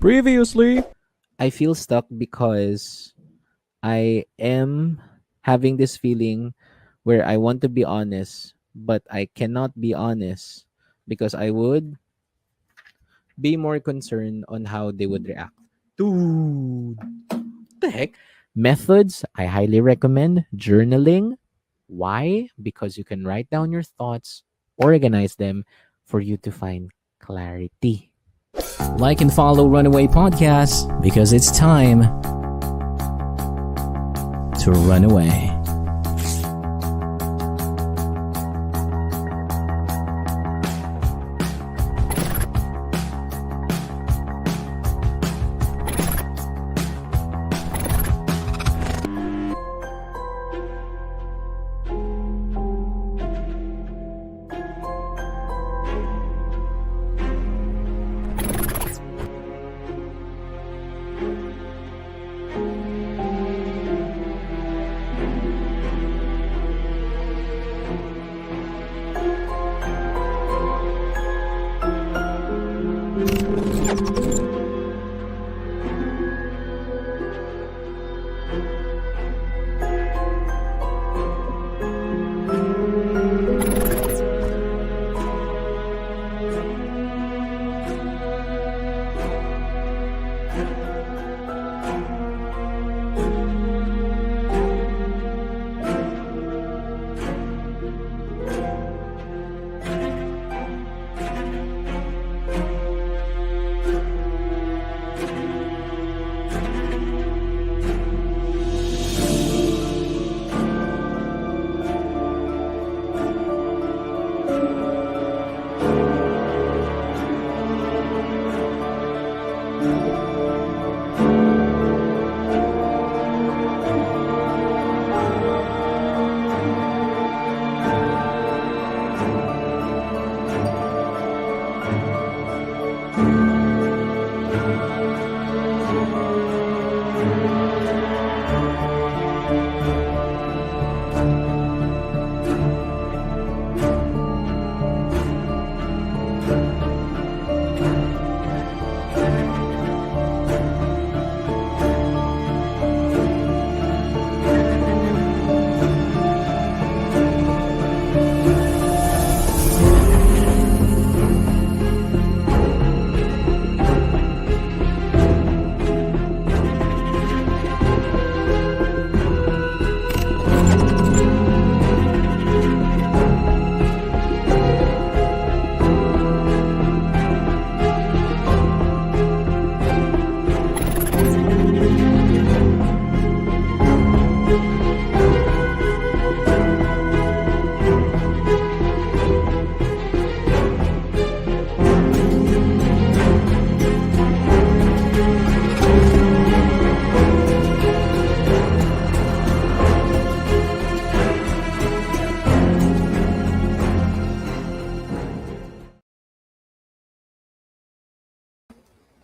Previously, I feel stuck because I am having this feeling where I want to be honest, but I cannot be honest because I would be more concerned on how they would react. Dude, what the heck? Methods I highly recommend journaling. Why? Because you can write down your thoughts, organize them for you to find clarity. Like and follow Runaway Podcast because it's time to run away.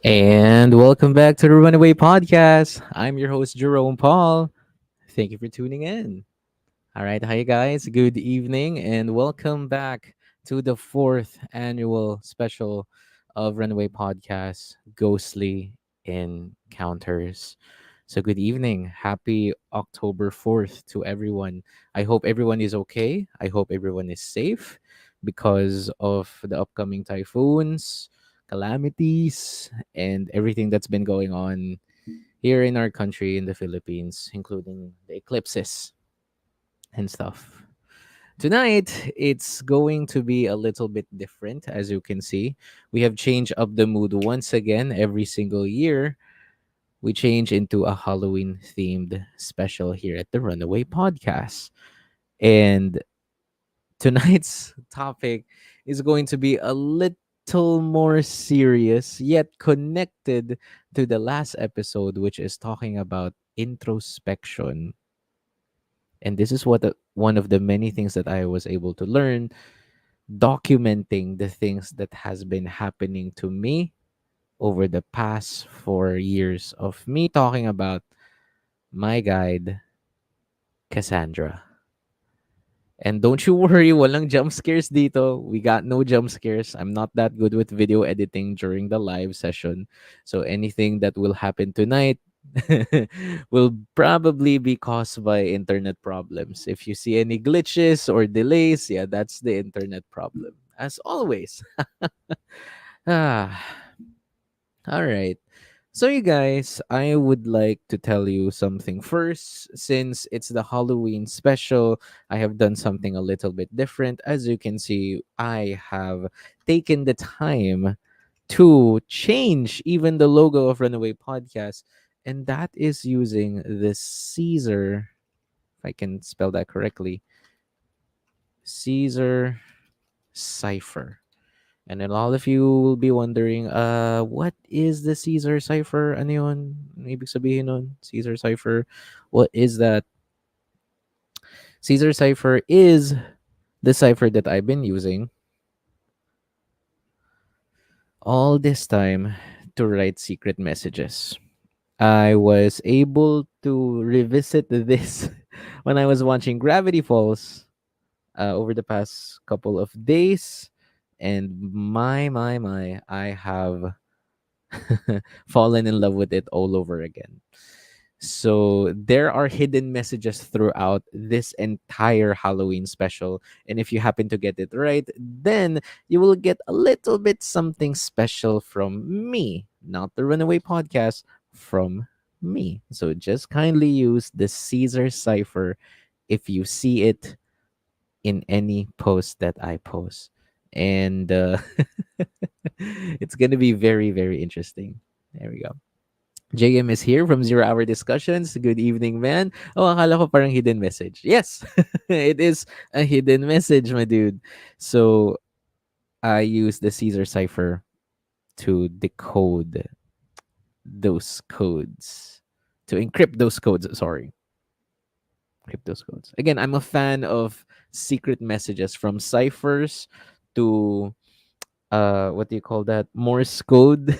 And welcome back to the Runaway Podcast. I'm your host, Jerome Paul. Thank you for tuning in. All right. Hi, guys. Good evening, and welcome back to the fourth annual special of Runaway Podcast Ghostly Encounters. So, good evening. Happy October 4th to everyone. I hope everyone is okay. I hope everyone is safe because of the upcoming typhoons, calamities, and everything that's been going on here in our country, in the Philippines, including the eclipses and stuff. Tonight, it's going to be a little bit different, as you can see. We have changed up the mood once again every single year. We change into a Halloween themed special here at the Runaway Podcast. And tonight's topic is going to be a little more serious, yet connected to the last episode, which is talking about introspection. And this is one of the many things that I was able to learn documenting the things that has been happening to me over the past 4 years of me talking about my guide, Cassandra. And don't you worry, walang jump scares dito. We got no jump scares. I'm not that good with video editing during the live session. So anything that will happen tonight will probably be caused by internet problems. If you see any glitches or delays, yeah, that's the internet problem. As always. ah, all right. So, you guys, I would like to tell you something first. Since it's the Halloween special, I have done something a little bit different. As you can see, I have taken the time to change even the logo of Runaway Podcast, and that is using the Caesar, if I can spell that correctly, Caesar cipher. And then all of you will be wondering, what is the Caesar cipher? Ano yun? Ano ibig sabihin nun? Caesar cipher. What is that? Caesar cipher is the cipher that I've been using all this time to write secret messages. I was able to revisit this when I was watching Gravity Falls over the past couple of days. And my, I have fallen in love with it all over again. So there are hidden messages throughout this entire Halloween special. And if you happen to get it right, then you will get a little bit something special from me, not the Runaway Podcast, from me. So just kindly use the Caesar cipher if you see it in any post that I post. And it's going to be very, very interesting. There we go. JM is here from Zero Hour Discussions. Good evening, man. Oh, akala ko parang hidden message. Yes, it is a hidden message, my dude. So, I use the Caesar cipher to decode those codes, to encrypt those codes. Sorry, encrypt those codes. Again, I'm a fan of secret messages from ciphers to what do you call that? Morse code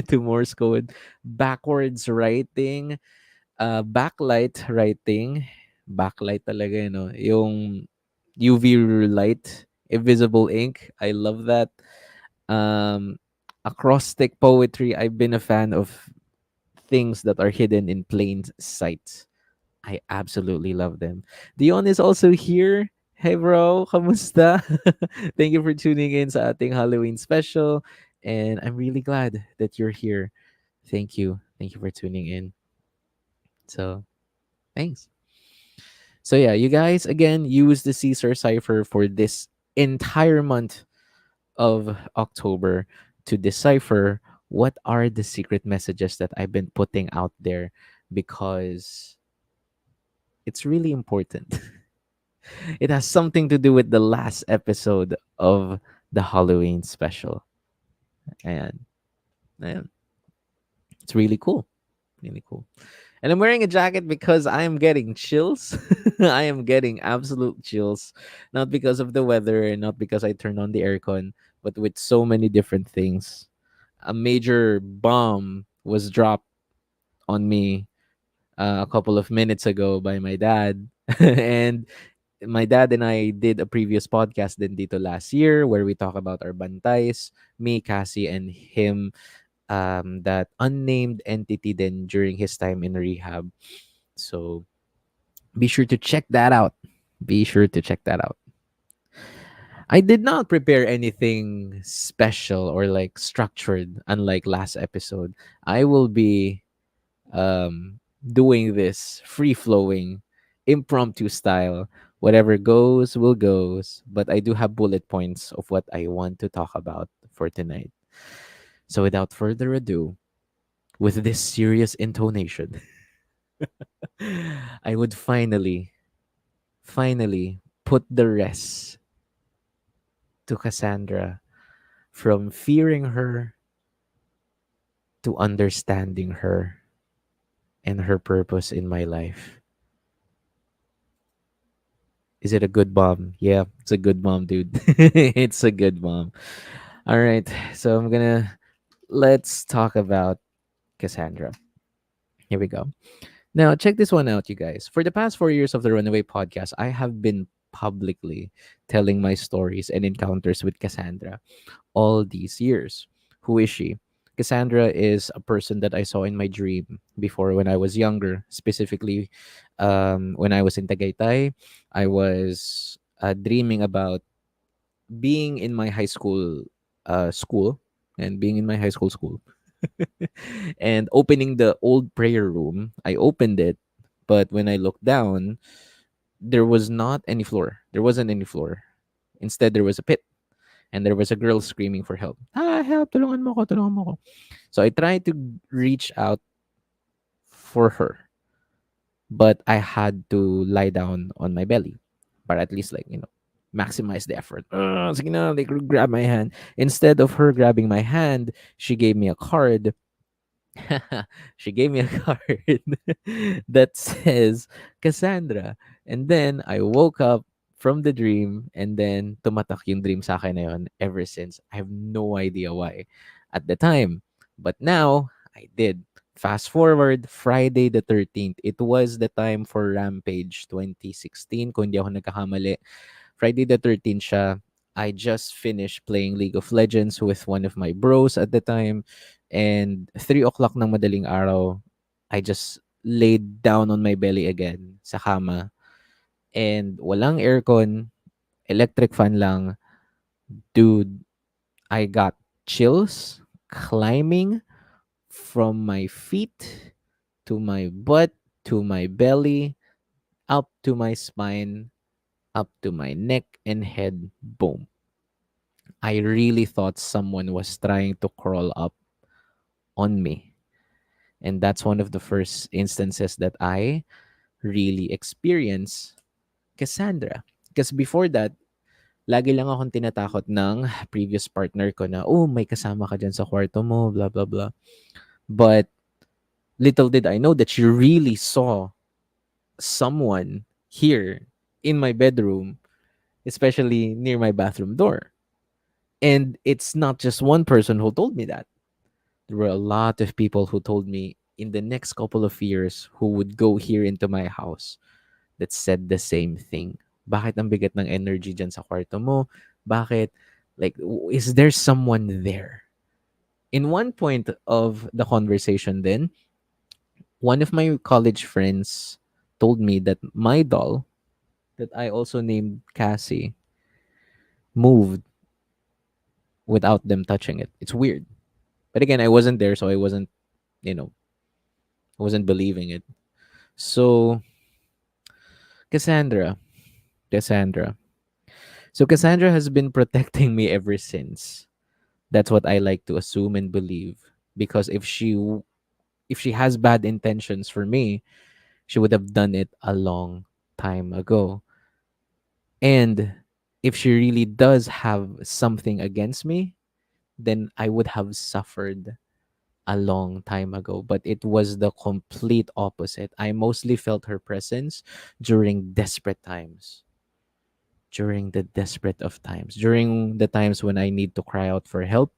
to Morse code, backwards writing, backlight writing, backlight talaga, you know, yung UV light, invisible ink. I love that. Um, acrostic poetry. I've been a fan of things that are hidden in plain sight. I absolutely love them. Dion is also here. Hey bro, kamusta? Thank you for tuning in sa ating Halloween special. And I'm really glad that you're here. Thank you. Thank you for tuning in. So, thanks. So yeah, you guys again use the Caesar cipher for this entire month of October to decipher what are the secret messages that I've been putting out there, because it's really important. It has something to do with the last episode of the Halloween special. And man, it's really cool. Really cool. And I'm wearing a jacket because I am getting chills. I am getting absolute chills. Not because of the weather, not because I turned on the aircon, but with so many different things. A major bomb was dropped on me a couple of minutes ago by my dad. And my dad and I did a previous podcast din dito last year where we talk about our bantays, me, Cassie, and him, that unnamed entity then during his time in rehab. So be sure to check that out. Be sure to check that out. I did not prepare anything special or like structured, unlike last episode. I will be doing this free flowing, impromptu style. Whatever goes will goes, but I do have bullet points of what I want to talk about for tonight. So without further ado, with this serious intonation, I would finally put the rest to Cassandra, from fearing her to understanding her and her purpose in my life. Is it a good bomb? Yeah, it's a good bomb, dude. It's a good bomb. All right. So let's talk about Cassandra. Here we go. Now, check this one out, you guys. For the past 4 years of the Runaway podcast, I have been publicly telling my stories and encounters with Cassandra all these years. Who is she? Cassandra is a person that I saw in my dream before when I was younger, specifically when I was in Tagaytay. I was dreaming about being in my high school and being in my high school and opening the old prayer room. I opened it, but when I looked down, there was not any floor. There wasn't any floor. Instead, there was a pit, and there was a girl screaming for help. Ah, help! Tulungan mo ko, tulungan mo ko. So I tried to reach out for her, but I had to lie down on my belly, but at least maximize the effort. Sige na, like grab my hand. Instead of her grabbing my hand, she gave me a card. She gave me a card that says Cassandra. And then I woke up from the dream, and then tumatak yung dream sa akin na yun ever since. I have no idea why at the time. But now, I did. Fast forward, Friday the 13th. It was the time for Rampage 2016, kung hindi ako nagkakamali. Friday the 13th siya. I just finished playing League of Legends with one of my bros at the time. And 3 o'clock ng madaling araw, I just laid down on my belly again sa kama. And walang aircon, electric fan lang. Dude, I got chills climbing from my feet to my butt to my belly, up to my spine, up to my neck and head. Boom. I really thought someone was trying to crawl up on me. And that's one of the first instances that I really experience Cassandra. Because before that, lagi lang akong tinatakot ng previous partner ko na, oh, may kasama ka dyan sa kwarto mo, blah, blah, blah. But little did I know that she really saw someone here in my bedroom, especially near my bathroom door. And it's not just one person who told me that. There were a lot of people who told me in the next couple of years who would go here into my house that said the same thing. Bakit ang bigat ng energy dyan sa kwarto mo? Bakit? Like, is there someone there? In one point of the conversation then, one of my college friends told me that my doll, that I also named Cassie, moved without them touching it. It's weird. But again, I wasn't there, so you know, I wasn't believing it. So, Cassandra, Cassandra. So Cassandra has been protecting me ever since. That's what I like to assume and believe. Because if she has bad intentions for me, she would have done it a long time ago. And if she really does have something against me, then I would have suffered a long time ago. But it was the complete opposite. I mostly felt her presence during desperate times. During the desperate of times. During the times when I need to cry out for help.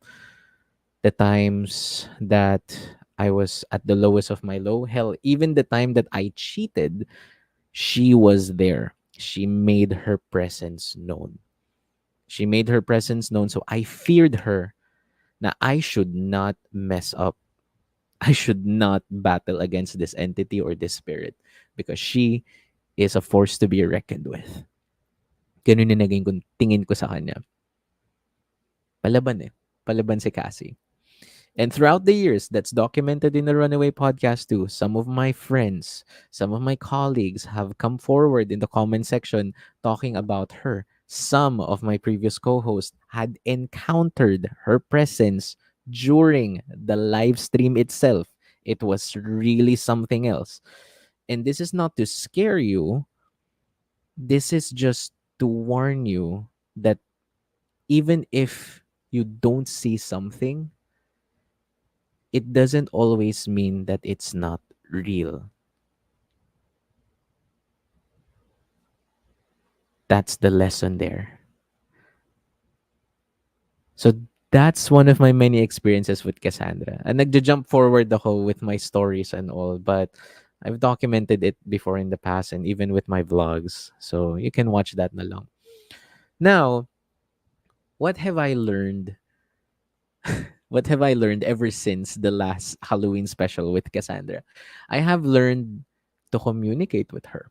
The times that I was at the lowest of my low. Hell, even the time that I cheated, she was there. She made her presence known. She made her presence known. So I feared her. Now I should not mess up. I should not battle against this entity or this spirit because she is a force to be reckoned with. Ganun yung naging tingin ko sa kanya. Palaban eh. Palaban si Cassie. And throughout the years, that's documented in the Runaway podcast too. Some of my friends, some of my colleagues have come forward in the comment section talking about her. Some of my previous co hosts had encountered her presence during the live stream itself. It was really something else. And this is not to scare you, this is just to warn you that even if you don't see something, it doesn't always mean that it's not real. That's the lesson there. So that's one of my many experiences with Cassandra. And nagja-jump forward ako with my stories and all, but I've documented it before in the past and even with my vlogs. So you can watch that na lang. Now, what have I learned? What have I learned ever since the last Halloween special with Cassandra? I have learned to communicate with her.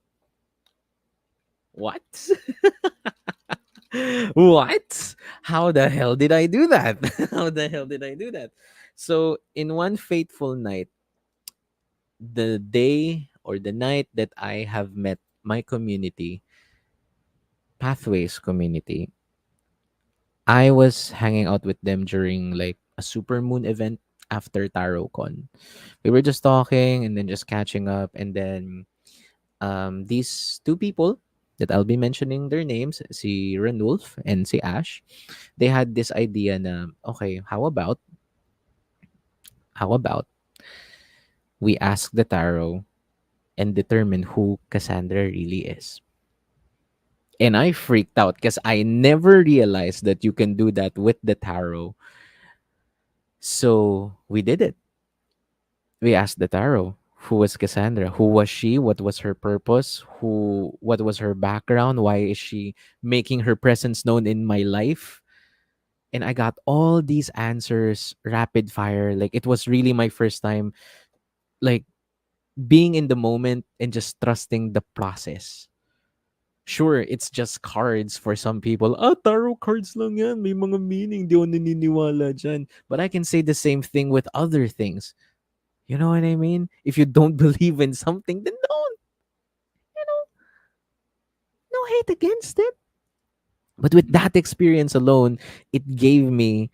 What? What? How the hell did I do that? How the hell did I do that? So, in one fateful night, the day or the night that I have met my community, Pathways community, I was hanging out with them during like a super moon event after TarotCon. We were just talking and then just catching up, and then these two people that I'll be mentioning their names, si Ranulf and si Ash, they had this idea na, okay, how about we ask the tarot and determine who Cassandra really is. And I freaked out because I never realized that you can do that with the tarot. So we did it. We asked the tarot who was Cassandra, who was she, what was her purpose, what was her background, why is she making her presence known in my life. And I got all these answers rapid fire. Like it was really my first time, like being in the moment and just trusting the process. Sure, it's just cards for some people. Ah, tarot cards lang yan. May mga meaning. Di ako naniniwala dyan. But I can say the same thing with other things. You know what I mean? If you don't believe in something, then don't. You know, no hate against it. But with that experience alone, it gave me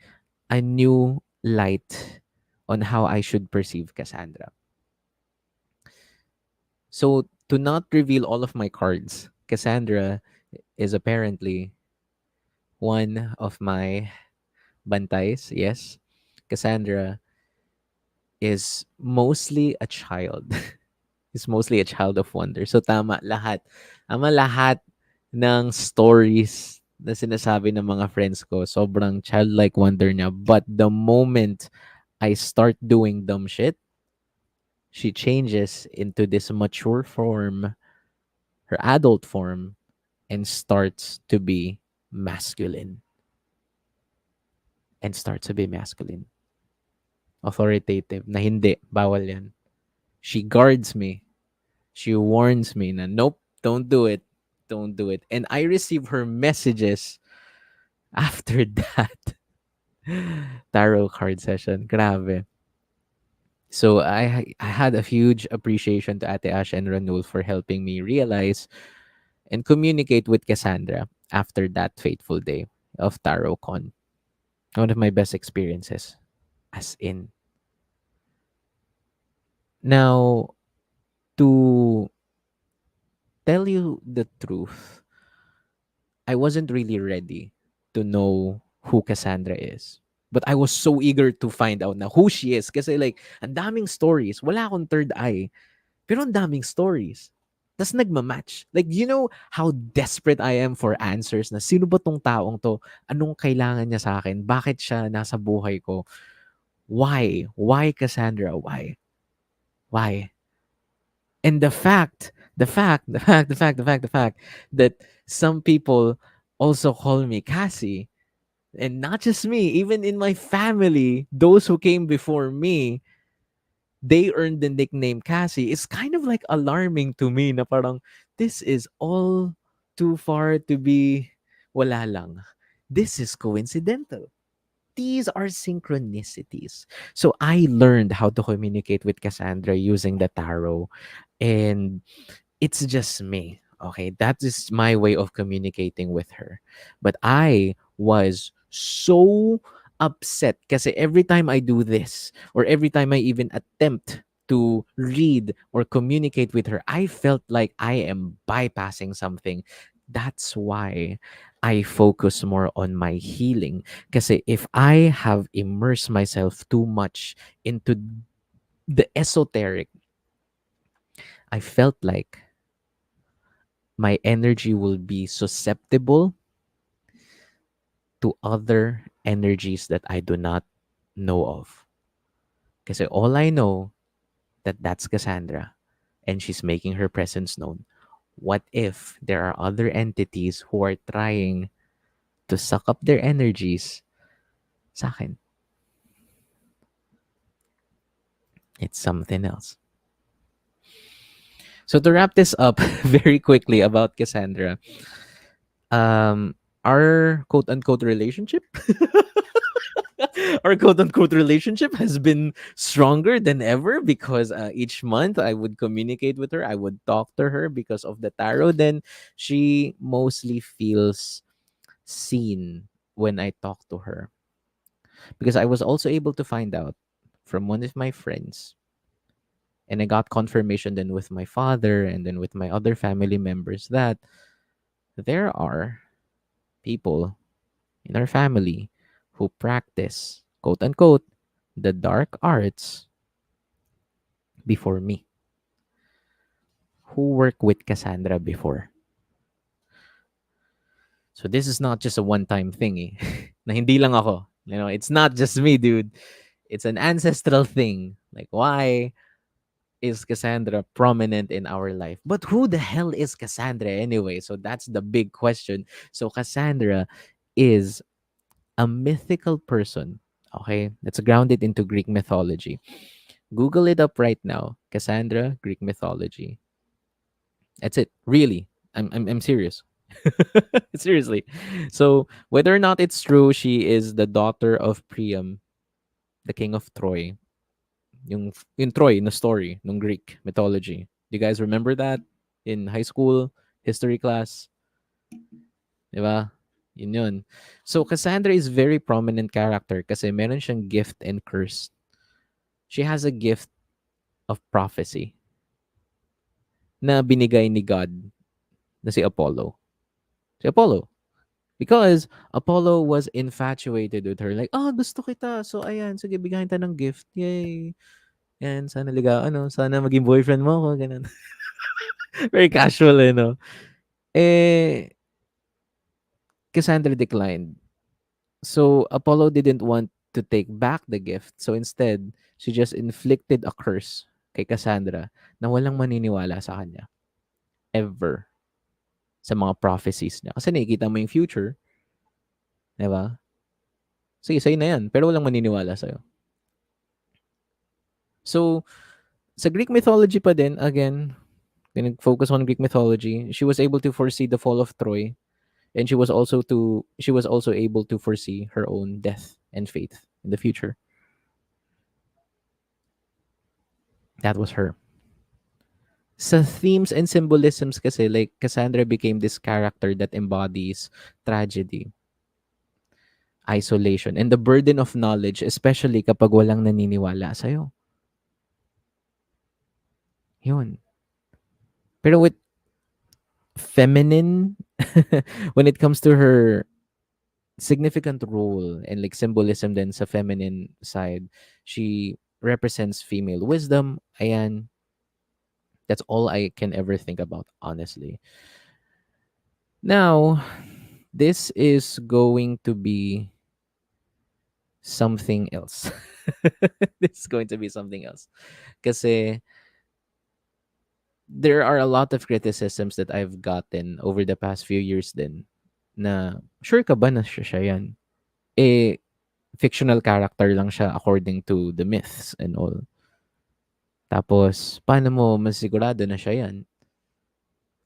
a new light on how I should perceive Cassandra. So, to not reveal all of my cards, Cassandra is apparently one of my bantays. Yes, Cassandra is mostly a child. Is mostly a child of wonder. So tama lahat. Tama lahat ng stories na sinasabi ng mga friends ko, sobrang childlike wonder niya. But the moment I start doing dumb shit, she changes into this mature form, her adult form, and starts to be masculine. And starts to be masculine. Authoritative. Na hindi. Bawal yan. She guards me. She warns me na, nope, don't do it. Don't do it. And I receive her messages after that tarot card session. Grabe. So I had a huge appreciation to Ate Ash and Ranul for helping me realize and communicate with Cassandra after that fateful day of TarotCon. One of my best experiences. As in. Now, to tell you the truth, I wasn't really ready to know who Cassandra is. But I was so eager to find out na who she is. Kasi like, ang daming stories. Wala akong third eye. Pero ang daming stories. Tas nagmamatch. Like, you know how desperate I am for answers na sino ba tong taong to? Anong kailangan niya sa akin? Bakit siya nasa buhay ko? Why? Why Cassandra? Why? Why? And the fact that some people also call me Cassie, and not just me, even in my family, those who came before me, they earned the nickname Cassie. It's kind of like alarming to me na parang, this is all too far to be wala lang. This is coincidental. These are synchronicities. So I learned how to communicate with Cassandra using the tarot, and it's just me. Okay, that is my way of communicating with her. But I was so upset kasi every time I do this or every time I even attempt to read or communicate with her, I felt like I am bypassing something. That's why I focus more on my healing. Kasi if I have immersed myself too much into the esoteric, I felt like my energy will be susceptible to other energies that I do not know of. Kasi all I know that's Cassandra. and she's making her presence known. What if there are other entities who are trying to suck up their energies sa akin? It's something else. So to wrap this up very quickly about Cassandra, our quote unquote relationship, our quote unquote relationship has been stronger than ever because each month I would communicate with her, I would talk to her because of the tarot. Then she mostly feels seen when I talk to her, because I was also able to find out from one of my friends, and I got confirmation then with my father and then with my other family members, that there are people in our family who practice, quote unquote, the dark arts before me, who work with Cassandra before. So this is not just a one-time thing, eh. Na hindi lang ako. You know, it's not just me, dude. It's an ancestral thing. Like, why is Cassandra prominent in our life? But who the hell is Cassandra anyway? So that's the big question. So Cassandra is a mythical person. Okay, let's ground it into Greek mythology. Google it up right now. Cassandra, Greek mythology. That's it. Really. I'm serious. Seriously. So whether or not it's true, she is the daughter of Priam, the king of Troy. Yung Troy na story, nung Greek mythology. Do you guys remember that in high school history class? Di ba? Yun yun. So Cassandra is very prominent character kasi meron siyang gift and curse. She has a gift of prophecy na binigay ni God na si Apollo. Si Apollo. Because Apollo was infatuated with her. Like, oh, gusto kita. So, ayan, sige, bigyan kita ng gift. Yay. Yan, sana sana maging boyfriend mo ako. Ganun. Very casual, no? Eh, Cassandra declined. So, Apollo didn't want to take back the gift. So, instead, she just inflicted a curse kay Cassandra na walang maniniwala sa kanya. Ever. Sa mga prophecies niya. Kasi nakikita mo yung future. Di ba? Sige, sa'yo na yan. Pero walang maniniwala sa'yo. So, sa Greek mythology pa din, again, focus on Greek mythology, she was able to foresee the fall of Troy, and she was also able to foresee her own death and fate in the future. That was her. Sa themes and symbolisms kasi, like, Cassandra became this character that embodies tragedy, isolation, and the burden of knowledge, especially kapag walang naniniwala sa'yo. Yun. Pero with feminine, when it comes to her significant role and like symbolism then sa feminine side, she represents female wisdom. Ayan, that's all I can ever think about, honestly. Now, this is going to be something else. This is going to be something else. Kasi there are a lot of criticisms that I've gotten over the past few years din na sure ka ba na siya yan? Eh, fictional character lang siya according to the myths and all. Tapos, paano mo masigurado na siya yan?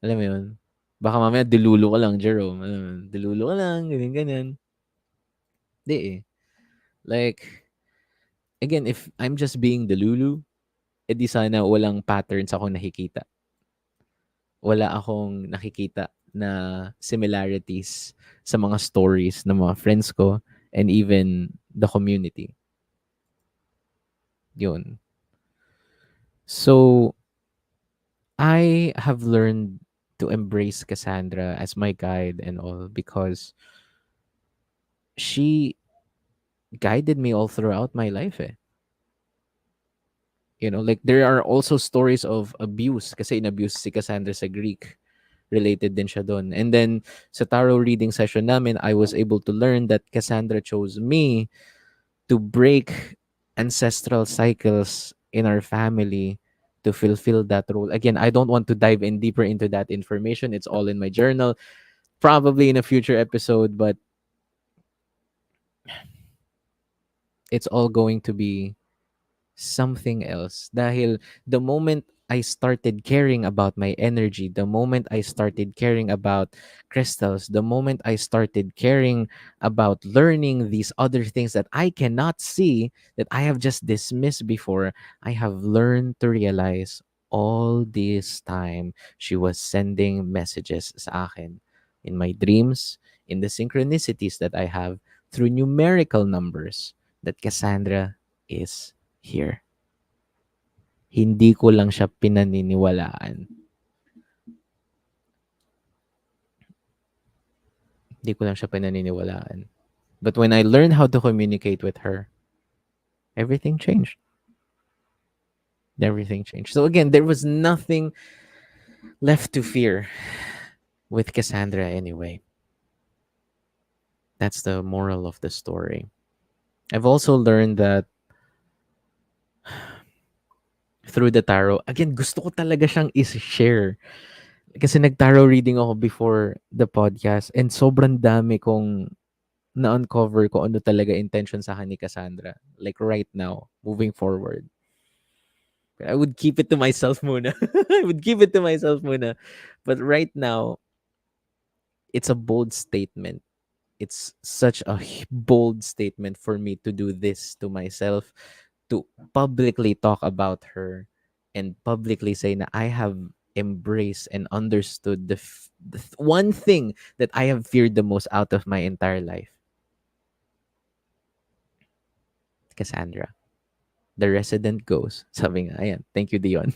Alam mo yun? Baka mamaya dilulo ka lang, Jerome. Alam mo, dilulo ka lang, ganyan-ganyan. Di eh. Like, again, if I'm just being delulu, edi sana walang patterns akong nakikita. Wala akong nakikita na similarities sa mga stories ng mga friends ko and even the community. Yun. So, I have learned to embrace Cassandra as my guide and all because she guided me all throughout my life. Eh. You know, like there are also stories of abuse kasi in-abuse si Cassandra sa Greek. Related din siya doon. And then sa tarot reading session namin, I was able to learn that Cassandra chose me to break ancestral cycles in our family to fulfill that role. Again, I don't want to dive in deeper into that information. It's all in my journal, probably in a future episode, but it's all going to be something else. Dahil the moment I started caring about my energy, the moment I started caring about crystals, the moment I started caring about learning these other things that I cannot see, that I have just dismissed before, I have learned to realize all this time she was sending messages sa akin in my dreams, in the synchronicities that I have through numerical numbers that Cassandra is here. Hindi ko lang siya pinaniniwalaan. Hindi ko lang siya pinaniniwalaan. But when I learned how to communicate with her, everything changed. Everything changed. So again, there was nothing left to fear with Cassandra anyway. That's the moral of the story. I've also learned that through the tarot, again, gusto ko talaga siyang is-share. Kasi nag-tarot reading ako before the podcast and sobrang dami kong na-uncover ko ano talaga intention sa ni Cassandra. Like right now, moving forward. I would keep it to myself muna. I would keep it to myself muna. But right now, it's a bold statement. It's such a bold statement for me to do this to myself, to publicly talk about her and publicly say na I have embraced and understood the one thing that I have feared the most out of my entire life. Cassandra. The resident ghost. Sabi nga, ayan, thank you, Dion.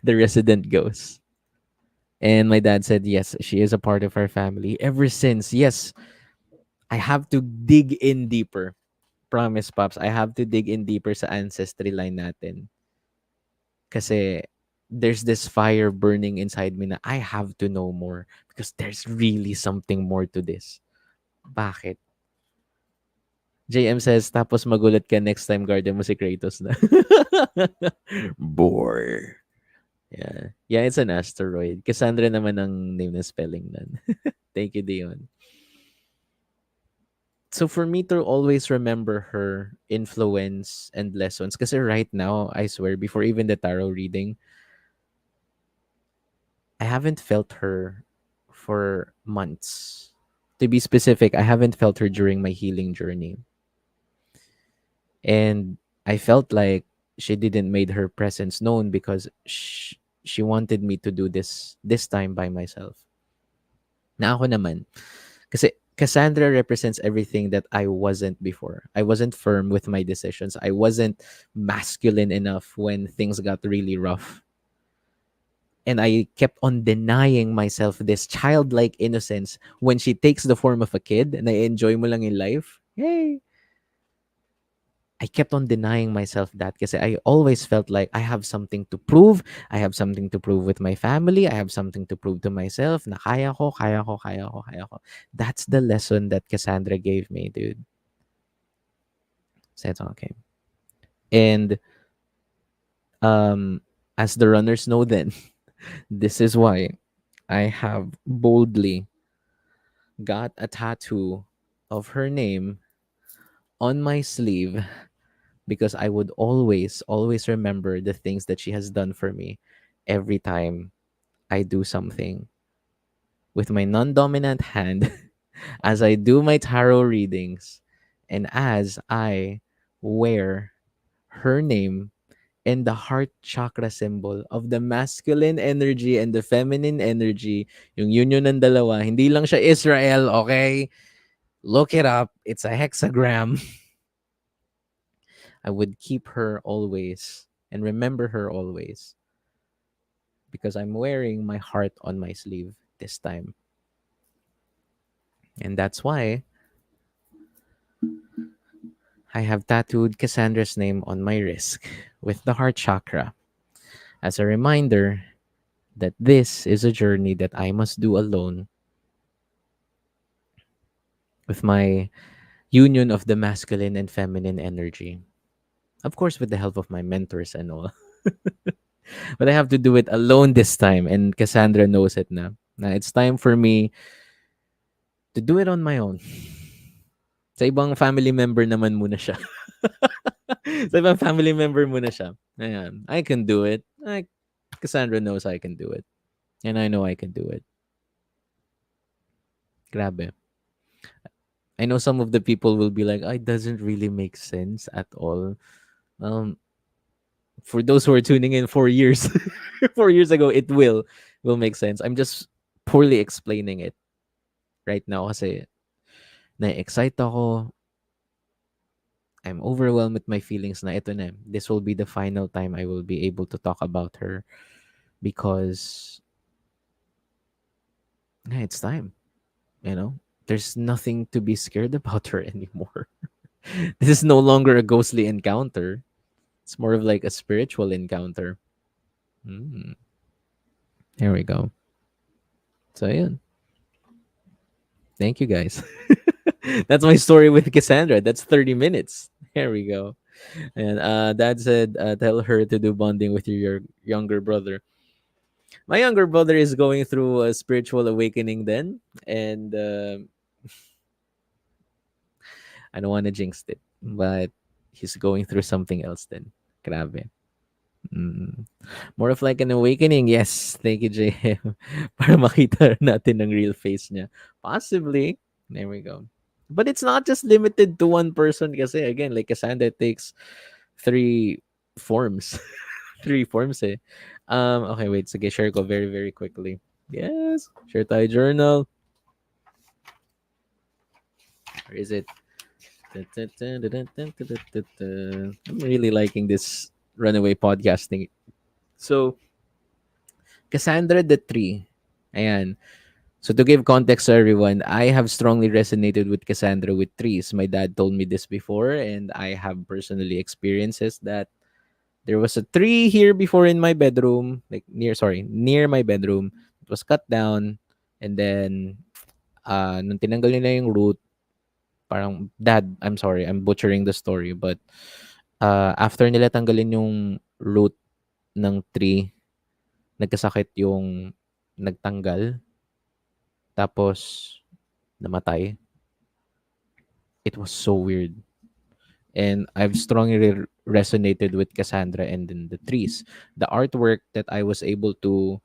The resident ghost. And my dad said, yes, she is a part of our family. Ever since, yes, I have to dig in deeper. Promise, Pops, I have to dig in deeper sa ancestry line natin. Kasi there's this fire burning inside me na I have to know more because there's really something more to this. Bakit? JM says, tapos magulat ka next time guardian mo si Kratos na. Bore. Yeah. Yeah, it's an asteroid. Cassandra naman ang name na spelling nun. Thank you, Dion. So for me to always remember her influence and lessons, kasi right now, I swear, before even the tarot reading, I haven't felt her for months. To be specific, I haven't felt her during my healing journey. And I felt like she didn't made her presence known because she wanted me to do this time by myself. Na ako naman. Kasi Cassandra represents everything that I wasn't before. I wasn't firm with my decisions. I wasn't masculine enough when things got really rough. And I kept on denying myself this childlike innocence when she takes the form of a kid and I enjoy mo lang in life. Yay! I kept on denying myself that because I always felt like I have something to prove. I have something to prove with my family. I have something to prove to myself na kaya ko, kaya ko, kaya ko, kaya ko. That's the lesson that Cassandra gave me, dude. So it's okay. And as the runners know then, this is why I have boldly got a tattoo of her name on my sleeve because I would always remember the things that she has done for me every time I do something with my non dominant hand as I do my tarot readings and as I wear her name and the heart chakra symbol of the masculine energy and the feminine energy, yung union ng dalawa, hindi lang siya Israel, okay? Look it up. It's a hexagram. I would keep her always and remember her always because I'm wearing my heart on my sleeve this time. And that's why I have tattooed Cassandra's name on my wrist with the heart chakra as a reminder that this is a journey that I must do alone with my union of the masculine and feminine energy. Of course, with the help of my mentors and all. But I have to do it alone this time, and Cassandra knows it na. Na it's time for me to do it on my own. Sa ibang family member naman muna siya. Sa ibang family member muna siya. Ayan. I can do it. Cassandra knows I can do it. And I know I can do it. Grabe. I know some of the people will be like, it doesn't really make sense at all. Um, for those who are tuning in 4 years, 4 years ago, it will make sense. I'm just poorly explaining it right now kasi na-excite ako. I'm overwhelmed with my feelings na ito na. This will be the final time I will be able to talk about her because it's time, you know? There's nothing to be scared about her anymore. This is no longer a ghostly encounter. It's more of like a spiritual encounter. Mm, here we go. So, yeah. Thank you guys. That's my story with Cassandra. That's 30 minutes. Here we go. And Dad said, tell her to do bonding with your younger brother. My younger brother is going through a spiritual awakening then. And I don't want to jinx it, but he's going through something else then. Grabe. Mm. More of like an awakening. Yes. Thank you, JM. Para makita natin ang real face niya. Possibly. There we go. But it's not just limited to one person kasi again, like Cassandra takes three forms. Three forms eh. Okay, wait. Sige, share ko very, very quickly. Yes. Share tayo journal. Where is it? I'm really liking this Runaway podcasting. So, Cassandra the Tree. Ayan. So to give context to everyone, I have strongly resonated with Cassandra with trees. My dad told me this before, and I have personally experiences that there was a tree here before in my bedroom, like near my bedroom. It was cut down, and then nung tinanggal nila yung root, parang dad, I'm sorry, I'm butchering the story, but after nila tanggalin yung root ng tree, nagkasakit yung nagtanggal, tapos namatay. It was so weird. And I've strongly resonated with Cassandra and then the trees. The artwork that I was able to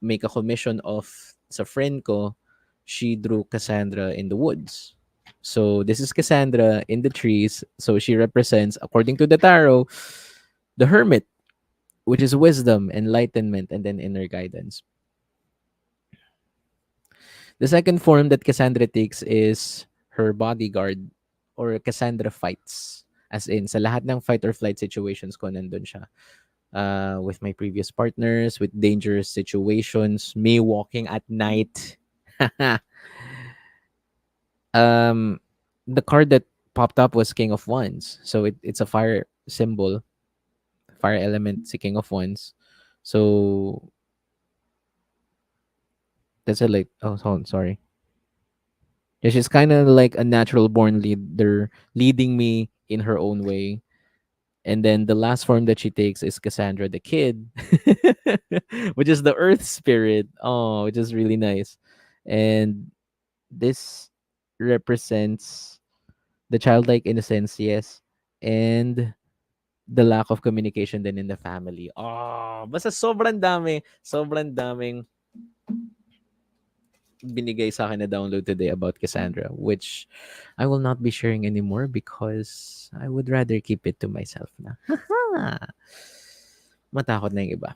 make a commission of sa friend ko, she drew Cassandra in the woods. So this is Cassandra in the trees. So she represents, according to the tarot, the hermit, which is wisdom, enlightenment, and then inner guidance. The second form that Cassandra takes is her bodyguard or Cassandra fights. As in, sa lahat ng fight or flight situations ko, nandun siya. With my previous partners, with dangerous situations, me walking at night. um, the card that popped up was King of Wands. So it's a fire symbol, fire element, si King of Wands. So that's a like, oh, sorry. Yeah, she's kind of like a natural born leader, leading me in her own way. And then the last form that she takes is Cassandra the Kid, which is the Earth Spirit. Oh, which is really nice. And this represents the childlike innocence, yes, and the lack of communication then in the family. Oh, basta sobrang daming binigay sa akin na download today about Cassandra, which I will not be sharing anymore because I would rather keep it to myself na. Matakot na yung iba.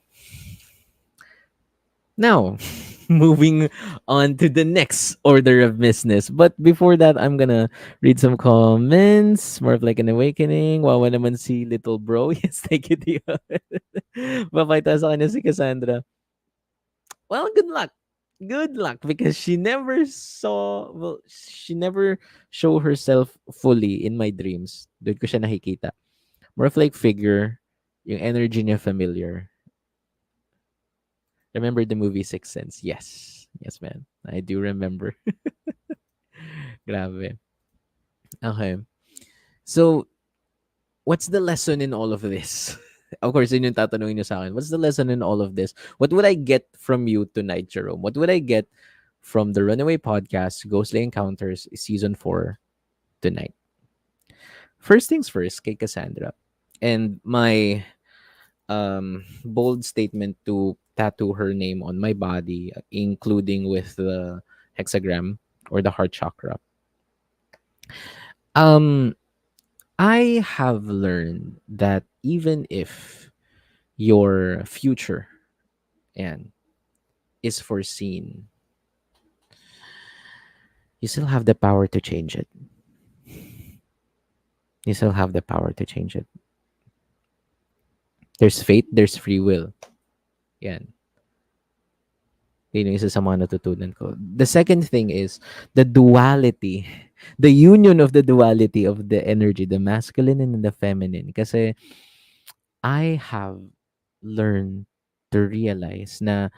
Now, moving on to the next order of business. But before that, I'm gonna read some comments. More of like an awakening. Wawa naman si little bro. Yes, thank you, Tia. Papayta sa kanya si Cassandra. Well, good luck. Good luck because she never show herself fully in my dreams. Doon ko siya nakikita. More of like figure, yung energy niya familiar. Remember the movie Sixth Sense? Yes. Yes, man. I do remember. Grabe. Okay. So, what's the lesson in all of this? Of course, yun yung tatanungin niyo sa akin. What's the lesson in all of this? What would I get from you tonight, Jerome? What would I get from the Runaway podcast, Ghostly Encounters Season 4 tonight? First things first, kay Cassandra. And my bold statement to tattoo her name on my body, including with the hexagram or the heart chakra. Um, I have learned that even if your future and is foreseen, you still have the power to change it. You still have the power to change it. There's fate, there's free will. Yan. Yun yung isa sa mga natutunan ko. The second thing is the duality, the union of the duality of the energy, the masculine and the feminine. Kasi I have learned to realize na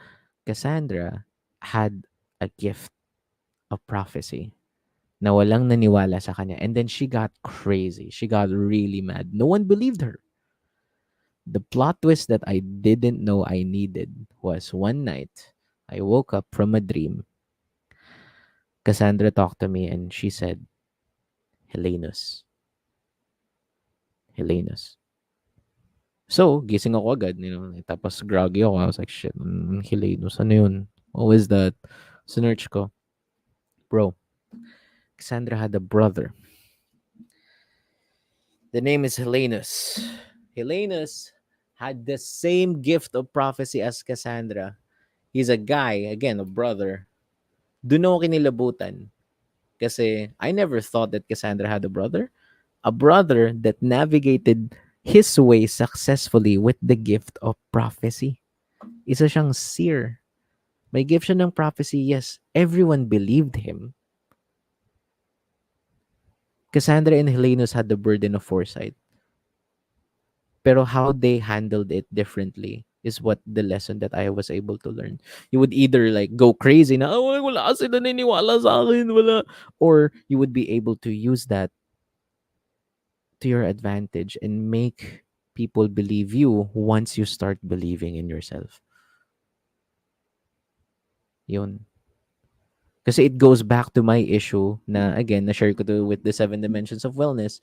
Cassandra had a gift of prophecy na walang naniwala sa kanya. And then she got crazy. She got really mad. No one believed her. The plot twist that I didn't know I needed was one night I woke up from a dream. Cassandra talked to me and she said, Helenus. Helenus. So, gising ako agad, tapos groggy ako. I was like, shit, Helenus, ano yun? What was that? Sinearch ko. Bro, Cassandra had a brother. The name is Helenus. Helenus had the same gift of prophecy as Cassandra. He's a guy, again, a brother. Doon ako kinilabutan. Kasi I never thought that Cassandra had a brother. A brother that navigated his way successfully with the gift of prophecy. Isa siyang seer. May gift siya ng prophecy, yes. Everyone believed him. Cassandra and Helenus had the burden of foresight. Pero how they handled it differently is what the lesson that I was able to learn. You would either like go crazy na, oh, wala sila naniniwala sa akin, wala. Or you would be able to use that to your advantage and make people believe you once you start believing in yourself. Yun. Kasi it goes back to my issue na, again, na-share ko to with the 7 dimensions of wellness.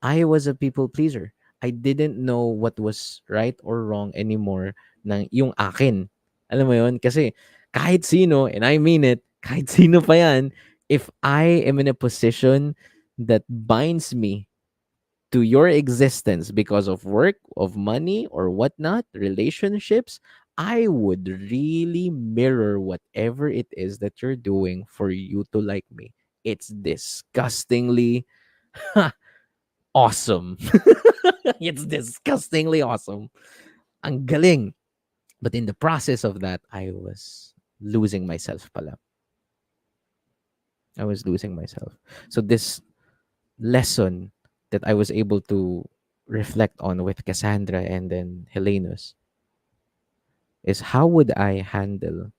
I was a people pleaser. I didn't know what was right or wrong anymore ng yung akin. Alam mo yun? Kasi kahit sino, and I mean it, kahit sino pa yan, if I am in a position that binds me to your existence because of work, of money, or whatnot, relationships, I would really mirror whatever it is that you're doing for you to like me. It's disgustingly awesome. It's disgustingly awesome. Ang galing. But in the process of that, I was losing myself pala. I was losing myself. So this lesson that I was able to reflect on with Cassandra and then Helenus is how would I handle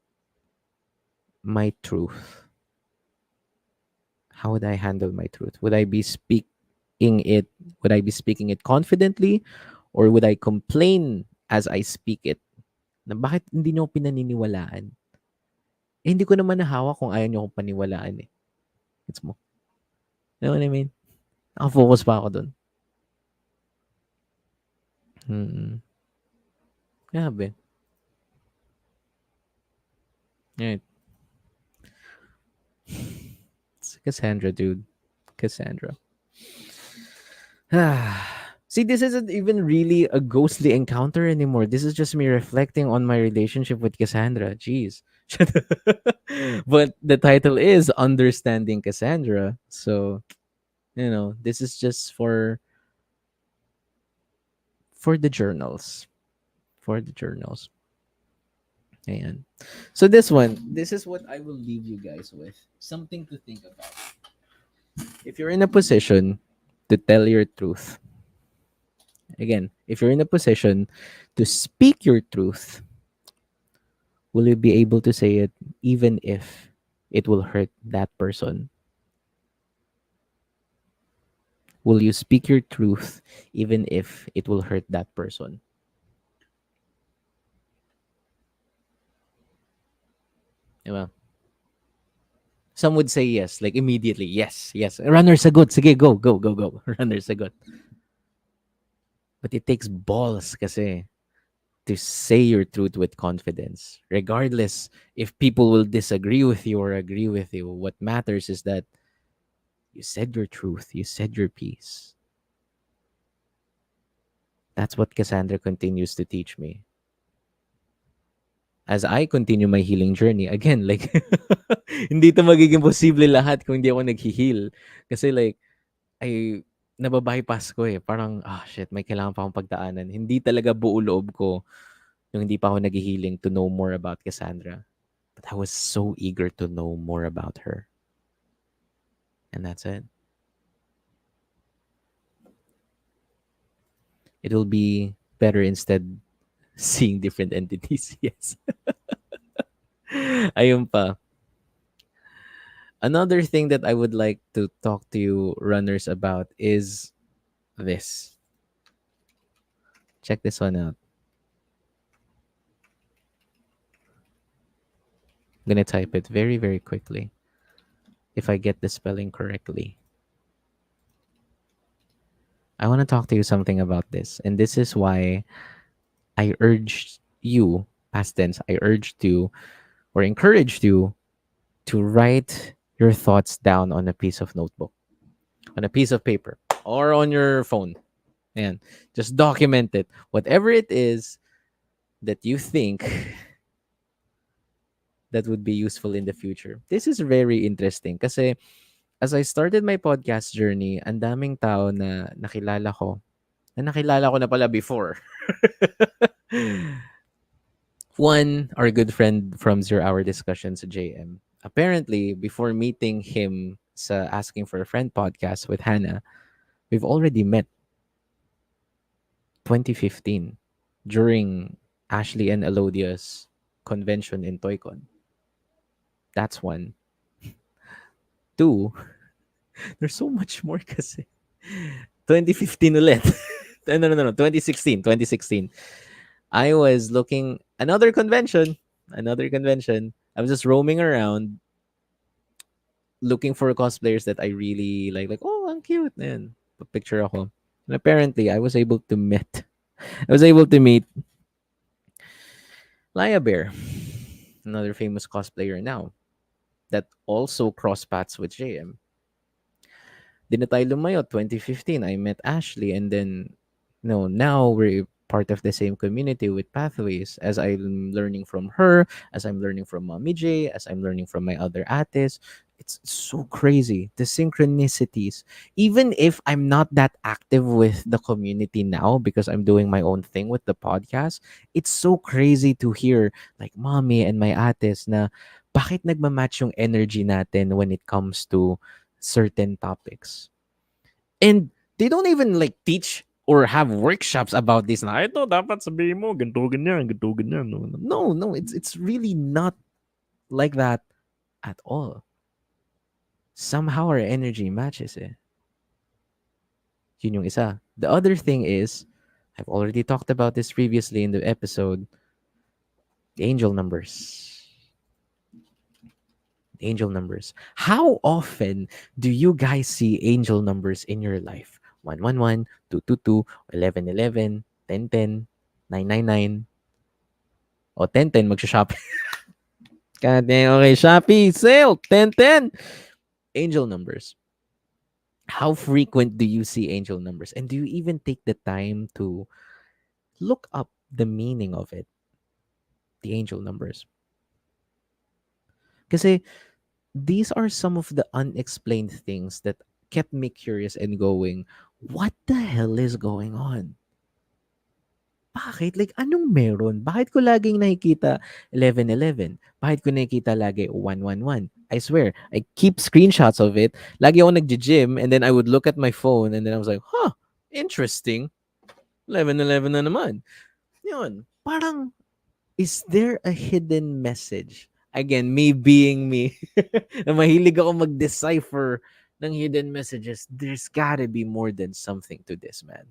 my truth? How would I handle my truth? Would I be speaking it? Would I be speaking it confidently? Or would I complain as I speak it? Na bakit hindi nyo ako pinaniniwalaan? Eh, hindi ko naman nahawa kung ayaw nyo akong paniwalaan eh. It's mo. You know what I mean? Nakafocus pa ako dun. Grabe. Right. It's Cassandra, dude. Cassandra. See, this isn't even really a ghostly encounter anymore. This is just me reflecting on my relationship with Cassandra. Jeez. But the title is Understanding Cassandra. So, this is just for the journals. For the journals. Ayan. So this is what I will leave you guys with. Something to think about. If you're in a position to tell your truth, again, if you're in a position to speak your truth, will you be able to say it even if it will hurt that person? Will you speak your truth even if it will hurt that person? Diba? Some would say yes, like immediately. Yes, yes. Runner sagot. Sige, go, go, go, go. Runner sagot. But it takes balls kasi to say your truth with confidence. Regardless if people will disagree with you or agree with you, what matters is that you said your truth, you said your piece. That's what Cassandra continues to teach me. As I continue my healing journey, again, like, hindi to magiging posible lahat kung hindi ako nag-heal. Kasi like, ay, nababypass ko eh. Parang, shit, may kailangan pa akong pagdaanan. Hindi talaga buo loob ko nung hindi pa ako nag-healing to know more about Cassandra. But I was so eager to know more about her. And that's it. It will be better instead seeing different entities. Yes. Ayun pa. Another thing that I would like to talk to you runners about is this. Check this one out. I'm going to type it very, very quickly if I get the spelling correctly. I want to talk to you something about this. And this is why I urged you, past tense, I urged you or encouraged you to write your thoughts down on a piece of notebook, on a piece of paper, or on your phone. And just document it. Whatever it is that you think that would be useful in the future. This is very interesting kasi as I started my podcast journey, ang daming tao na nakilala ko na pala before. One, our good friend from Zero Hour Discussions, JM. Apparently, before meeting him sa Asking for a Friend podcast with Hannah, we've already met 2015 during Ashley and Elodia's convention in Toycon. That's one. Two, there's so much more kasi. 2015 ulit. No. 2016. 2016. I was looking another convention. Another convention. I was just roaming around looking for cosplayers that I really like. Like, oh, I'm cute. And picture ako. And apparently, I was able to meet. I was able to meet Laya Bear, another famous cosplayer now, that also cross paths with JM. Di na tayo lumayo, 2015, I met Ashley and then, no, now we're part of the same community with Pathways as I'm learning from her, as I'm learning from Mommy J, as I'm learning from my other ates. It's so crazy. The synchronicities. Even if I'm not that active with the community now because I'm doing my own thing with the podcast, it's so crazy to hear like mommy and my ates na bakit nagmamatch yung energy natin when it comes to certain topics. And they don't even like teach or have workshops about this. Na, ito, dapat sabihin mo, ganito, ganyan, ganito, ganyan. No, it's really not like that at all. Somehow our energy matches eh. Yun yung isa. The other thing is, I've already talked about this previously in the episode, the angel numbers. Angel numbers. How often do you guys see angel numbers in your life? 111, 222, 1111, 1010, 999, o 1010 magsha-Shopee. Okay, Shopee sale 1010. Angel numbers. How frequent do you see angel numbers? And do you even take the time to look up the meaning of it? The angel numbers. Kasi these are some of the unexplained things that kept me curious and going, what the hell is going on? Bakit? Like, anong meron? Bakit ko laging nakikita 1111? Bakit ko nakikita lagi 111? I swear, I keep screenshots of it. Lagi ako nag-gym and then I would look at my phone and then I was like, interesting. 1111 na naman. Yun. Parang, is there a hidden message? Again, me being me. Na mahilig ako mag-decipher ng hidden messages. There's gotta be more than something to this, man.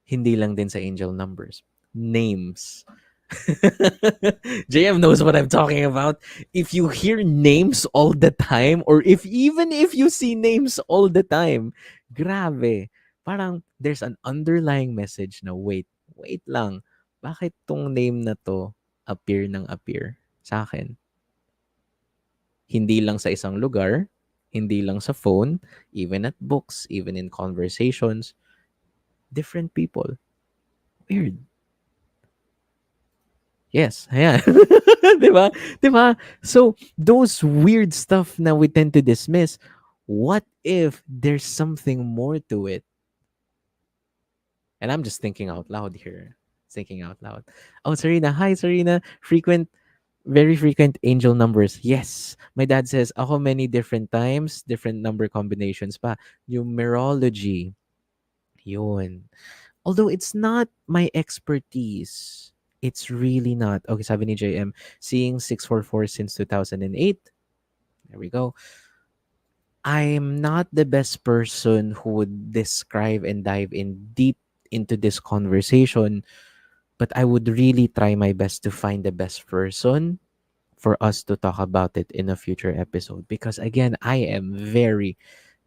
Hindi lang din sa angel numbers. Names. JM knows what I'm talking about. If you hear names all the time, or if even if you see names all the time, grabe. Parang there's an underlying message na wait lang. Bakit tong name na to appear ng appear sa akin? Hindi lang sa isang lugar, hindi lang sa phone, even at books, even in conversations, different people. Weird. Yes, ayan. 'Di ba? 'Di ba? So, those weird stuff na we tend to dismiss, what if there's something more to it? And I'm just thinking out loud here. Thinking out loud. Oh, Serena. Hi, Serena. Very frequent angel numbers. Yes. My dad says, ako many different times, different number combinations pa. Numerology. Yun. Although it's not my expertise. It's really not. Okay, sabi ni JM, seeing 644 since 2008. There we go. I'm not the best person who would describe and dive in deep into this conversation, but I would really try my best to find the best person for us to talk about it in a future episode. Because again, I am very,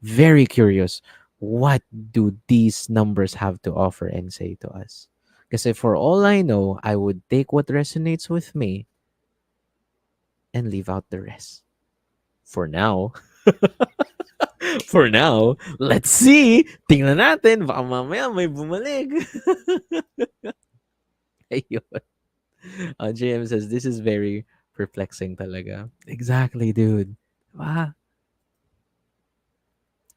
very curious. What do these numbers have to offer and say to us? Because if for all I know, I would take what resonates with me and leave out the rest. For now, for now, let's see. Tingnan natin. Baka mamaya may bumalik. Ayun. JM says, this is very perplexing talaga. Exactly, dude. Wow.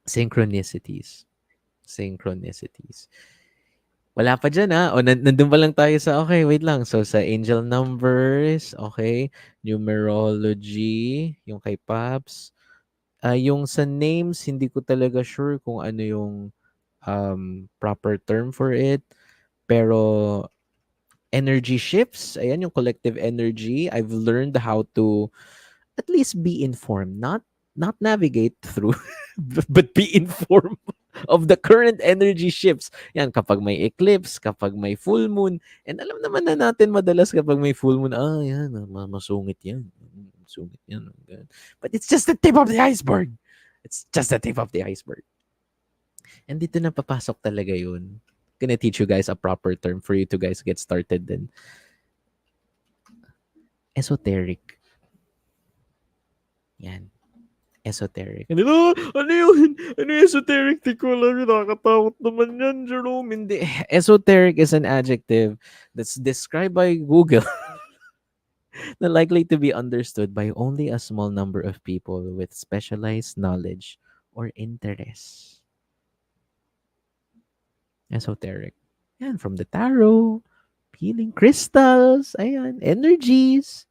Synchronicities. Synchronicities. Wala pa dyan, ah. O, nandun pa lang tayo sa, okay, wait lang. So, sa angel numbers, okay, numerology, yung kay Paps. Yung sa names, hindi ko talaga sure kung ano yung proper term for it. Pero, energy shifts, ayan, yung collective energy. I've learned how to at least be informed, not navigate through, but be informed of the current energy shifts. Yan, kapag may eclipse, kapag may full moon, and alam naman na natin madalas kapag may full moon, yan, masungit yan. Masungit yan. But it's just the tip of the iceberg. It's just the tip of the iceberg. And dito na papasok talaga yun. Gonna teach you guys a proper term for you to guys get started then. Esoteric. Yan. Esoteric. And then, ano yun? Ano yung esoteric? Di ko alam yun. Nakakatakot naman yan, Jerome. Hindi. Esoteric is an adjective that's described by Google na likely to be understood by only a small number of people with specialized knowledge or interests. Esoteric. Yan, from the tarot, healing crystals, ayan, energies.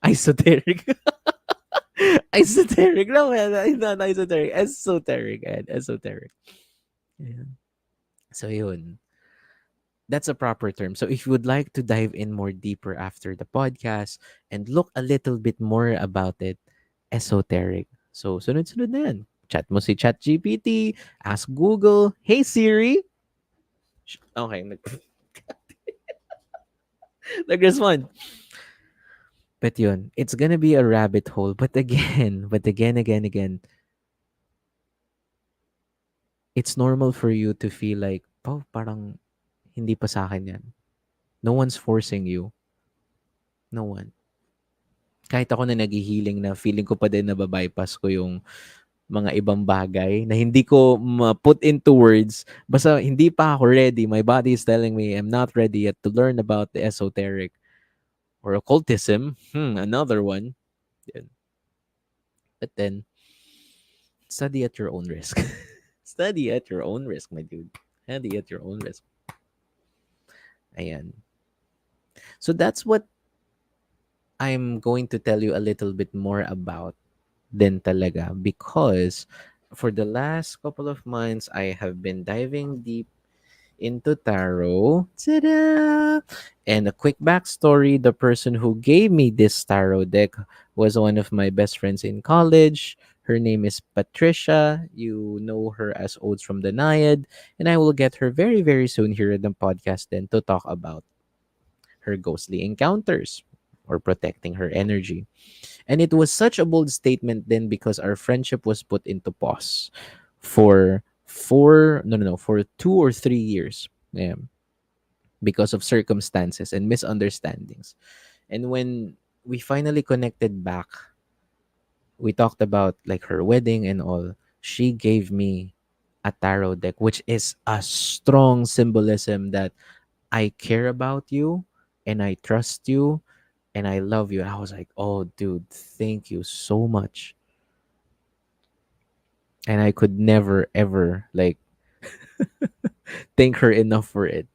Esoteric. Esoteric. No, man. Not esoteric. Esoteric. Ayan, esoteric. Ayan. So, yun. That's a proper term. So, if you would like to dive in more deeper after the podcast and look a little bit more about it, esoteric. So, sunod-sunod na yan. Chat mo si ChatGPT, ask Google, hey Siri. Okay, nag-respond. But yun, it's gonna be a rabbit hole. But again, again, it's normal for you to feel like, oh, parang hindi pa sa akin yan. No one's forcing you. No one. Kahit ako na naghihiling na feeling ko pa din na bypass ko yung mga ibang bagay na hindi ko put into words. Basta hindi pa ako ready. My body is telling me I'm not ready yet to learn about the esoteric or occultism. Another one. But then, study at your own risk. Study at your own risk, my dude. Study at your own risk. Ayan. So that's what I'm going to tell you a little bit more about din talaga because for the last couple of months, I have been diving deep into tarot. Ta-da! And a quick backstory, the person who gave me this tarot deck was one of my best friends in college. Her name is Patricia. You know her as Odes from the Naiad. And I will get her very, very soon here in the podcast then to talk about her ghostly encounters or protecting her energy. And it was such a bold statement then because our friendship was put into pause for for 2 or 3 years. Yeah, because of circumstances and misunderstandings. And when we finally connected back, we talked about like her wedding and all. She gave me a tarot deck, which is a strong symbolism that I care about you and I trust you and I love you. And I was like, oh, dude, thank you so much. And I could never, ever like thank her enough for it.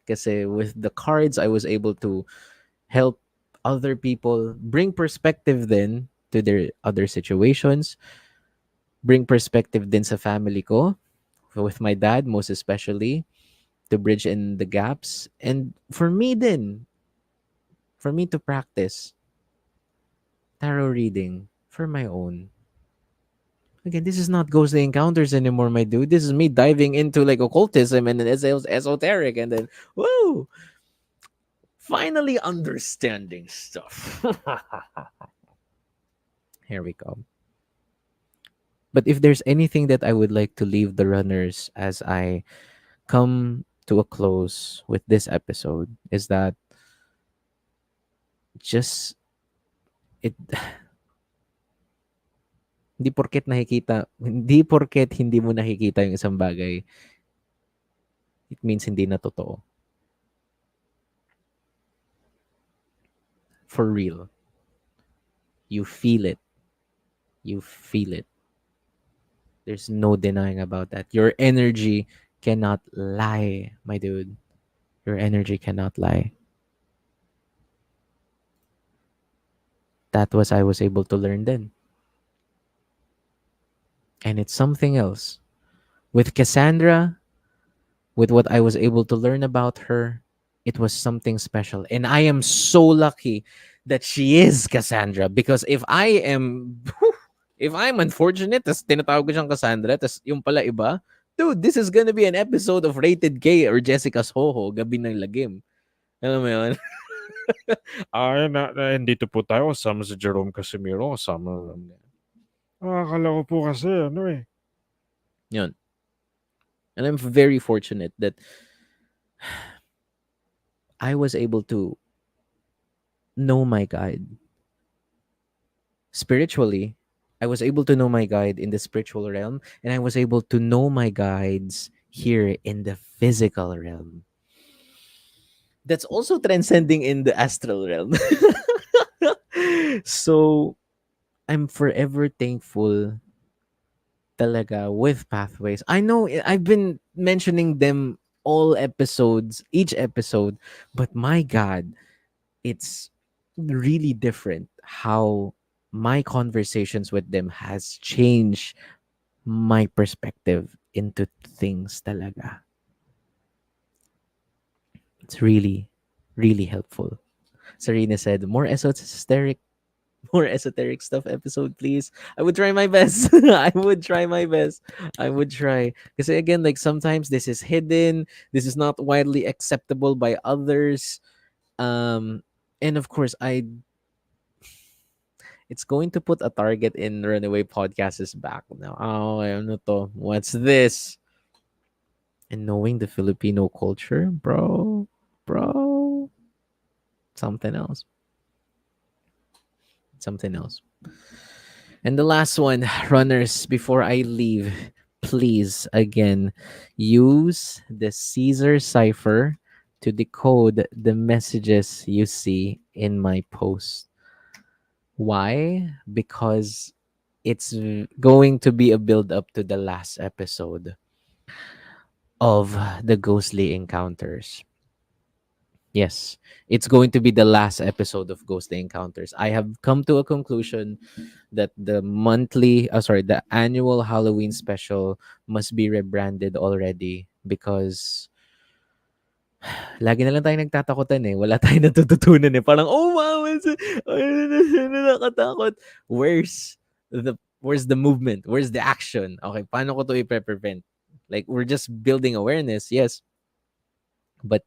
Because with the cards, I was able to help other people bring perspective then to their other situations, bring perspective din sa family ko, with my dad most especially, to bridge in the gaps. And for me then, for me to practice tarot reading for my own. Again, this is not ghostly encounters anymore, my dude. This is me diving into like occultism and then esoteric, and then woo, finally understanding stuff. Here we go. But if there's anything that I would like to leave the runners as I come to a close with this episode, is that just it hindi porket hindi mo nakikita yung isang bagay, it means hindi na totoo. For real. You feel it. You feel it. There's no denying about that. Your energy cannot lie, my dude. Your energy cannot lie. That was I was able to learn then. And it's something else. With Cassandra, with what I was able to learn about her, it was something special. And I am so lucky that she is Cassandra because if I'm unfortunate, tas tinatawag ko siyang Cassandra, tas yung pala iba, dude, this is gonna be an episode of Rated K or Jessica's Hoho, Gabi ng Lagim. Alam mo yun? Nandito po tayo kasama si Jerome Casimiro, kasama. Akala ko po kasi, Yun. And I'm very fortunate that I was able to know my guide spiritually. I was able to know my guide in the spiritual realm, and I was able to know my guides here in the physical realm. That's also transcending in the astral realm. So I'm forever thankful talaga with pathways. I know I've been mentioning them all episodes, each episode, but my God, it's really different how my conversations with them has changed my perspective into things talaga. It's really, really helpful. Serena said, more esoteric stuff episode, please. I would try my best. I would try my best. I would try. Because again, like sometimes this is hidden. This is not widely acceptable by others. And of course, it's going to put a target in Runaway Podcast's back now. Oh, ano to? What's this? And knowing the Filipino culture, bro, something else. Something else. And the last one, runners, before I leave, please again use the Caesar cipher to decode the messages you see in my post. Why? Because it's going to be a build up to the last episode of the ghostly encounters. Yes, it's going to be the last episode of Ghostly Encounters. I have come to a conclusion that the annual Halloween special must be rebranded already because lagi na lang tayo nagtatakutan eh. Wala tayong natututunan eh. Parang, oh wow, nakakatakot. Where's the movement? Where's the action? Okay, paano ko to i-prevent? Like, we're just building awareness, yes. But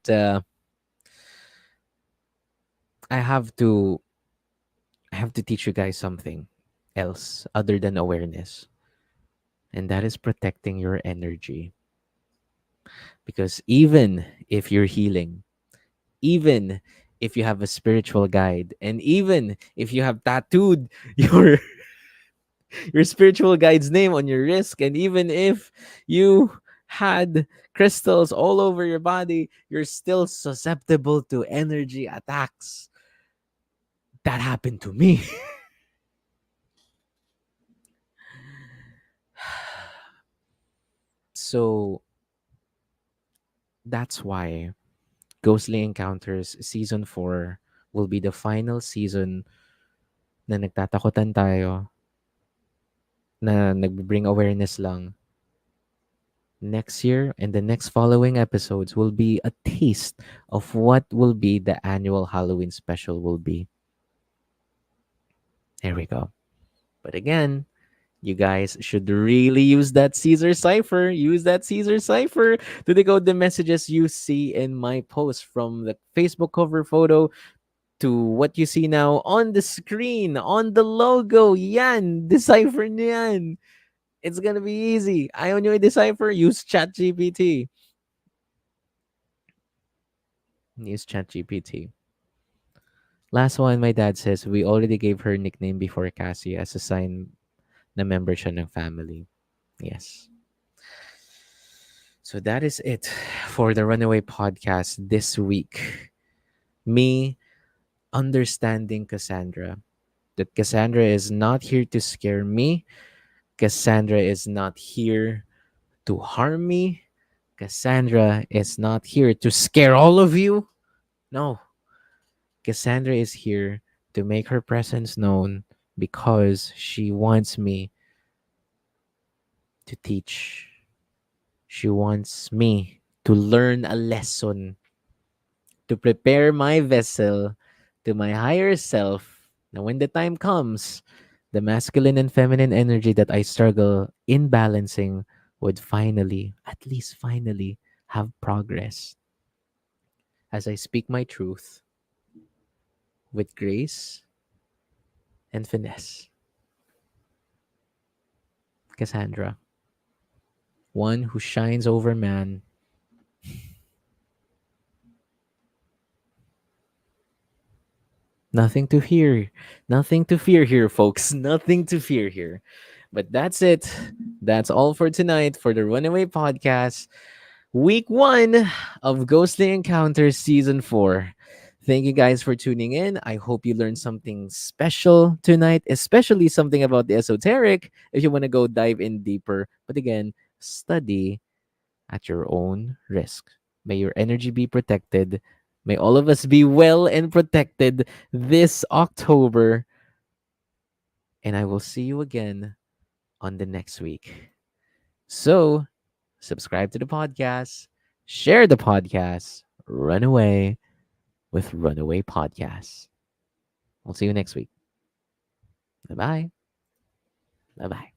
I have to I have to teach you guys something else other than awareness, and that is protecting your energy. Because even if you're healing, even if you have a spiritual guide, and even if you have tattooed your your spiritual guide's name on your wrist, and even if you had crystals all over your body, you're still susceptible to energy attacks. That happened to me. So that's why Ghostly Encounters Season 4 will be the final season na nagtatakutan tayo, na nag-bring awareness lang. Next year and the next following episodes will be a taste of what will be the annual Halloween special will be. There we go. But again, you guys should really use that Caesar cipher. Use that Caesar cipher to decode the messages you see in my post, from the Facebook cover photo to what you see now on the screen, on the logo. Yan, decipher niyan. It's gonna be easy. Ayaw nyo i-decipher? Use ChatGPT. Use ChatGPT. Last one, my dad says, we already gave her nickname before Cassie as a sign na member siya ng family. Yes. So that is it for the Runaway podcast this week. Me understanding Cassandra. That Cassandra is not here to scare me. Cassandra is not here to harm me. Cassandra is not here to scare all of you. No. Cassandra is here to make her presence known because she wants me to teach. She wants me to learn a lesson, to prepare my vessel to my higher self. Now, when the time comes, the masculine and feminine energy that I struggle in balancing would finally, at least finally, have progress as I speak my truth with grace and finesse. Cassandra, one who shines over man. Nothing to fear. Nothing to fear here, folks. Nothing to fear here. But that's it. That's all for tonight for the Runaway podcast, week 1 of Ghostly Encounters season 4. Thank you guys for tuning in. I hope you learned something special tonight, especially something about the esoteric if you want to go dive in deeper. But again, study at your own risk. May your energy be protected. May all of us be well and protected this October. And I will see you again on the next week. So, subscribe to the podcast, share the podcast, run away with Runaway Podcasts. We'll see you next week. Bye bye. Bye bye.